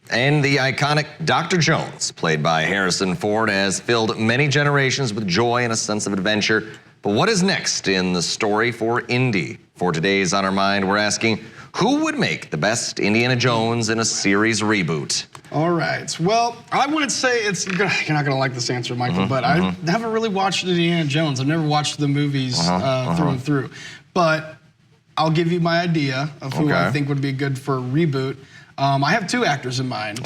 And the iconic Dr. Jones, played by Harrison Ford, has filled many generations with joy and a sense of adventure. But what is next in the story for Indy? For today's On Our Mind, we're asking, who would make the best Indiana Jones in a series reboot? All right. Well, I wouldn't say it's, you're not going to like this answer, Michael, but I haven't really watched Indiana Jones. I've never watched the movies through and through. But I'll give you my idea of who I think would be good for a reboot. I have two actors in mind.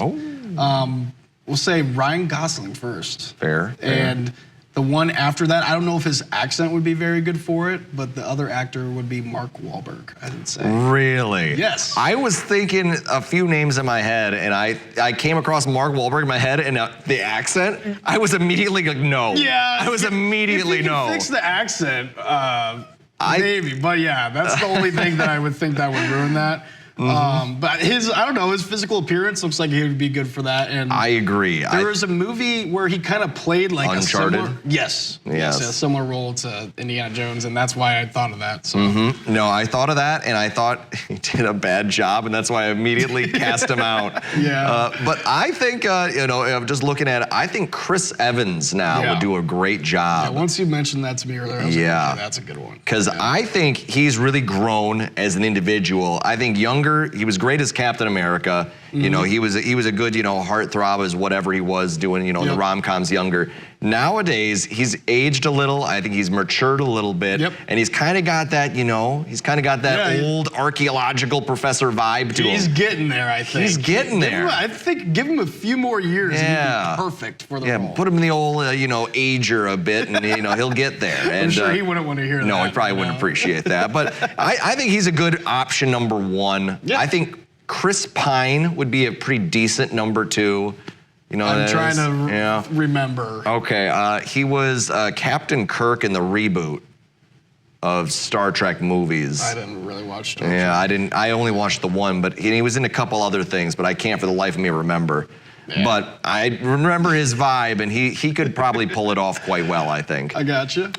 We'll say Ryan Gosling first. Fair. And the one after that, I don't know if his accent would be very good for it, but the other actor would be Mark Wahlberg, I would say. Really? Yes. I was thinking a few names in my head, and I came across Mark Wahlberg in my head, and the accent, I was immediately like, no. Yeah. I was immediately if you no. Fix the accent, maybe. But yeah, that's the only thing that I would think that would ruin that. But I don't know, his physical appearance looks like he would be good for that. And I agree. There was a movie where he kind of played like Uncharted? a similar role to Indiana Jones, and that's why I thought of that. So. No, I thought of that, and I thought he did a bad job, and that's why I immediately cast him out. But I think, just looking at it, I think Chris Evans now would do a great job. Yeah, once you mentioned that to me earlier, I was like, okay, that's a good one. Because I think he's really grown as an individual. I think he was great as Captain America. You know, he was a good, heartthrob as whatever he was doing, the rom-coms younger. Nowadays, he's aged a little. I think he's matured a little bit. And he's kind of got that, old archaeological professor vibe to him. He's getting there, I think. He's getting there. I think give him a few more years and he'd be perfect for the role. Put him in the old, ager a bit, and, he'll get there. And, I'm sure he wouldn't want to hear that. No, he probably wouldn't appreciate that. But I think he's a good option number one. I think Chris Pine would be a pretty decent number two. I'm trying to remember. Okay, he was Captain Kirk in the reboot of Star Trek movies. I didn't really watch Star Trek. Yeah, I didn't. I only watched the one, but he was in a couple other things, but I can't for the life of me remember. But I remember his vibe, and he could probably pull it off quite well, I think. I gotcha.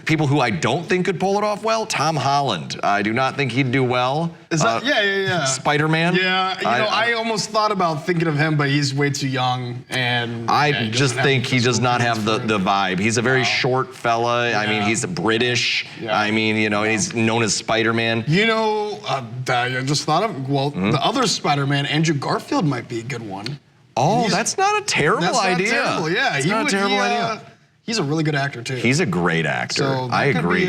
People who I don't think could pull it off well, Tom Holland. I do not think he'd do well. Is that, Spider-Man? Yeah, I almost thought about thinking of him, but he's way too young, and I just think he does not have the vibe. He's a very short fella. I mean, he's British. I mean, he's known as Spider-Man. I just thought of, the other Spider-Man, Andrew Garfield, might be a good one. Oh, that's not a terrible idea. Not terrible, yeah. That's not a terrible idea. He's a really good actor, too. He's a great actor. So I agree.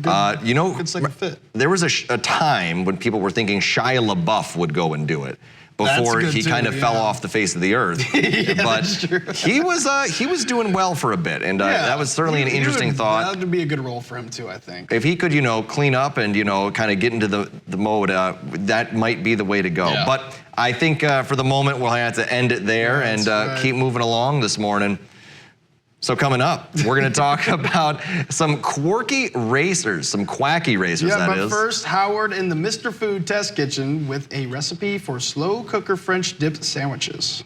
Good second fit. There was a time when people were thinking Shia LaBeouf would go and do it before he kind of fell off the face of the earth. But he was doing well for a bit, and that was certainly an interesting thought. That would be a good role for him too, I think. If he could, clean up and kind of get into the mode, that might be the way to go. But I think for the moment we'll have to end it there and keep moving along this morning. So coming up, we're going to talk about some quirky racers, some quacky racers, that is. But first, Howard in the Mr. Food Test Kitchen with a recipe for slow cooker French dipped sandwiches.